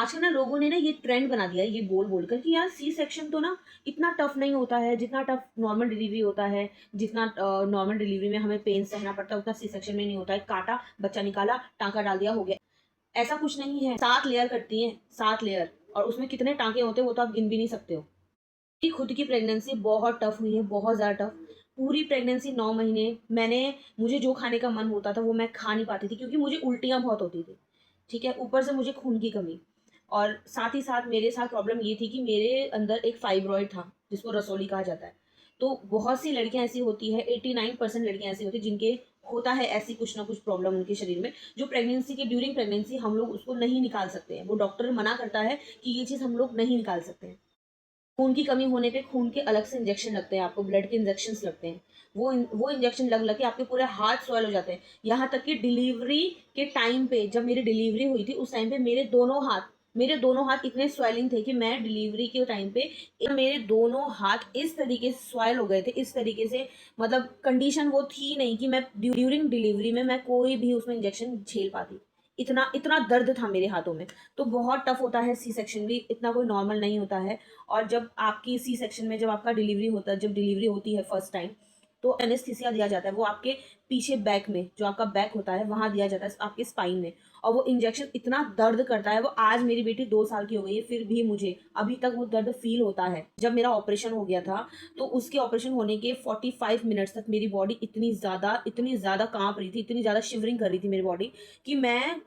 आजकल ना लोगों ने ना ये ट्रेंड बना दिया है ये बोल बोल कर कि यार सी सेक्शन तो ना इतना टफ नहीं होता है जितना टफ नॉर्मल डिलीवरी होता है। जितना नॉर्मल डिलीवरी में हमें पेन सहना पड़ता है उतना सी सेक्शन में नहीं होता है। काटा, बच्चा निकाला, टांका डाल दिया, हो गया। ऐसा कुछ नहीं है। 7 लेयर करती हैं, 7 लेयर। और उसमें कितने टांके होते हैं वो तो आप गिन भी नहीं सकते हो। कि खुद की प्रेगनेंसी बहुत टफ हुई है, बहुत ज़्यादा टफ। पूरी प्रेगनेंसी 9 महीने मैंने, मुझे जो खाने का मन होता था वो मैं खा नहीं पाती थी क्योंकि मुझे उल्टियाँ बहुत होती थी। ठीक है, ऊपर से मुझे खून की कमी। और साथ ही साथ मेरे साथ प्रॉब्लम ये थी कि मेरे अंदर एक फाइब्रॉइड था जिसको रसौली कहा जाता है। तो बहुत सी लड़कियां ऐसी होती है, 89% लड़कियां ऐसी होती है जिनके होता है ऐसी कुछ ना कुछ प्रॉब्लम उनके शरीर में, जो प्रेगनेंसी के ड्यूरिंग प्रेगनेंसी हम लोग उसको नहीं निकाल सकते हैं। वो डॉक्टर मना करता है कि ये चीज़ हम लोग नहीं निकाल सकते हैं। खून की कमी होने पे खून के अलग से इंजेक्शन लगते हैं, आपको ब्लड के इंजेक्शन लगते हैं। वो इंजेक्शन लग लग के आपके पूरे हाथ स्वेल हो जाते हैं। यहाँ तक कि डिलीवरी के टाइम पे, जब मेरी डिलीवरी हुई थी उस टाइम पे मेरे दोनों हाथ इतने स्वेलिंग थे कि मैं डिलीवरी के टाइम पे मेरे दोनों हाथ इस तरीके से स्वेल हो गए थे, इस तरीके से। मतलब कंडीशन वो थी नहीं कि मैं ड्यूरिंग डिलीवरी में मैं कोई भी उसमें इंजेक्शन झेल पाती। इतना इतना दर्द था मेरे हाथों में। तो बहुत टफ होता है सी सेक्शन भी, इतना कोई नॉर्मल नहीं होता है। और जब आपकी सी सेक्शन में जब आपका डिलीवरी होता है, जब डिलीवरी होती है फर्स्ट टाइम, तो एनेस्थीसिया दिया जाता है। वो आपके पीछे बैक में, जो आपका बैक होता है वहां दिया जाता है, आपके स्पाइन में। और वो इंजेक्शन इतना दर्द करता है। वो आज मेरी बेटी 2 साल की हो गई है, फिर भी मुझे अभी तक वो दर्द फील होता है। जब मेरा ऑपरेशन हो गया था तो उसके ऑपरेशन होने के 45 मिनट्स तक मेरी बॉडी इतनी ज्यादा कांप रही थी, इतनी ज्यादा शिवरिंग कर रही थी मेरी बॉडी, कि मैं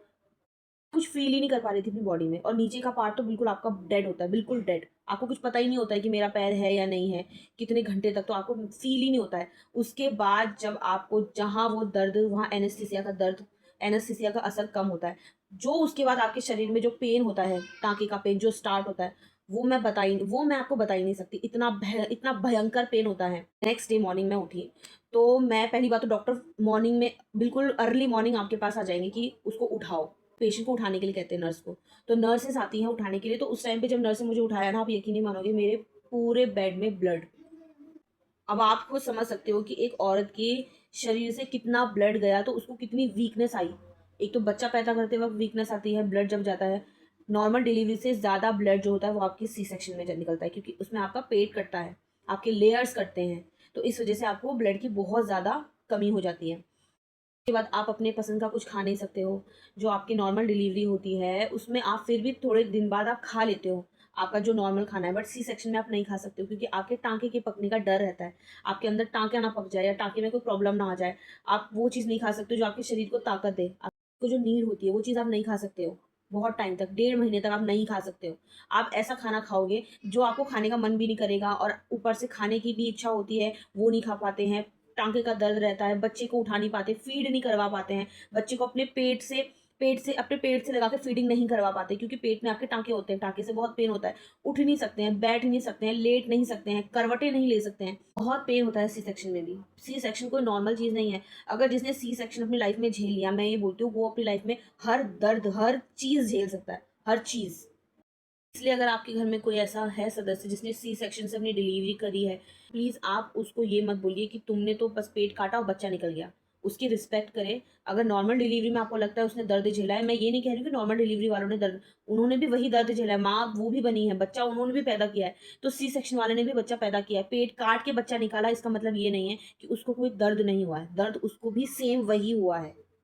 कुछ फील ही नहीं कर पा रही थी अपनी बॉडी में। और नीचे का पार्ट तो बिल्कुल आपका डेड होता है, बिल्कुल डेड। आपको कुछ पता ही नहीं होता है कि मेरा पैर है या नहीं है, कितने घंटे तक तो आपको फील ही नहीं होता है। उसके बाद जब आपको जहाँ वो दर्द, वहाँ एनेस्थीसिया का दर्द, एनेस्थीसिया का असर कम होता है। जो उसके बाद आपके शरीर में जो पेन होता है, टाँके का पेन जो स्टार्ट होता है, वो मैं आपको बता ही नहीं सकती। इतना भयंकर पेन होता है। नेक्स्ट डे मॉर्निंग में उठी तो मैं, पहली बात तो डॉक्टर मॉर्निंग में बिल्कुल अर्ली मॉर्निंग आपके पास आ जाएंगे कि उसको उठाओ। पेशेंट को उठाने के लिए कहते हैं नर्स को। तो नर्सेस आती हैं उठाने के लिए। तो उस टाइम पे जब नर्स ने मुझे उठाया ना, आप यकीन नहीं मानोगे, मेरे पूरे बेड में ब्लड। अब आप खुद समझ सकते हो कि एक औरत के शरीर से कितना ब्लड गया तो उसको कितनी वीकनेस आई। एक तो बच्चा पैदा करते वक्त वीकनेस आती है, ब्लड जब जाता है। नॉर्मल डिलीवरी से ज़्यादा ब्लड जो होता है वो आपकी सी सेक्शन में जब निकलता है, क्योंकि उसमें आपका पेट कटता है, आपके लेयर्स कटते हैं। तो इस वजह से आपको ब्लड की बहुत ज़्यादा कमी हो जाती है। के बाद आप अपने पसंद का कुछ खा नहीं सकते हो। जो आपकी नॉर्मल डिलीवरी होती है उसमें आप फिर भी थोड़े दिन बाद आप खा लेते हो आपका जो नॉर्मल खाना है, बट सी सेक्शन में आप नहीं खा सकते हो क्योंकि आपके टांके के पकने का डर रहता है। आपके अंदर टांका ना पक जाए या टांके में कोई प्रॉब्लम ना आ जाए। आप वो चीज़ नहीं खा सकते जो आपके शरीर को ताकत दे। आपको जो नीड होती है वो चीज़ आप नहीं खा सकते हो। बहुत टाइम तक, 1.5 महीने तक आप नहीं खा सकते हो। आप ऐसा खाना खाओगे जो आपको खाने का मन भी नहीं करेगा, और ऊपर से खाने की भी इच्छा होती है वो नहीं खा पाते हैं। टांके का दर्द रहता है, बच्चे को उठा नहीं पाते, फीड नहीं करवा पाते हैं। बच्चे को अपने पेट से लगा के फीडिंग नहीं करवा पाते क्योंकि पेट में आपके टांके होते हैं, टांके से बहुत पेन होता है। उठ नहीं सकते हैं, बैठ नहीं सकते हैं, लेट नहीं सकते हैं, करवटें नहीं ले सकते हैं। बहुत पेन होता है सी सेक्शन में भी। सी सेक्शन कोई नॉर्मल चीज़ नहीं है। अगर जिसने सी सेक्शन अपनी लाइफ में झेल लिया, मैं ये बोलती हूँ वो अपनी लाइफ में हर दर्द, हर चीज़ झेल सकता है, हर चीज़। इसलिए अगर आपके घर में कोई ऐसा है सदस्य जिसने सी सेक्शन से अपनी डिलीवरी करी है, प्लीज़ आप उसको ये मत बोलिए कि तुमने तो बस पेट काटा और बच्चा निकल गया। उसकी रिस्पेक्ट करें। अगर नॉर्मल डिलीवरी में आपको लगता है उसने दर्द झेला है, मैं ये नहीं कह रही हूँ कि नॉर्मल डिलीवरी वालों ने दर्द, उन्होंने भी वही दर्द झेला है। माँ वो भी बनी है, बच्चा उन्होंने भी पैदा किया है। तो सी सेक्शन वाले ने भी बच्चा पैदा किया है, पेट काट के बच्चा निकाला, इसका मतलब ये नहीं है कि उसको कोई दर्द नहीं हुआ है। दर्द उसको भी सेम वही हुआ है।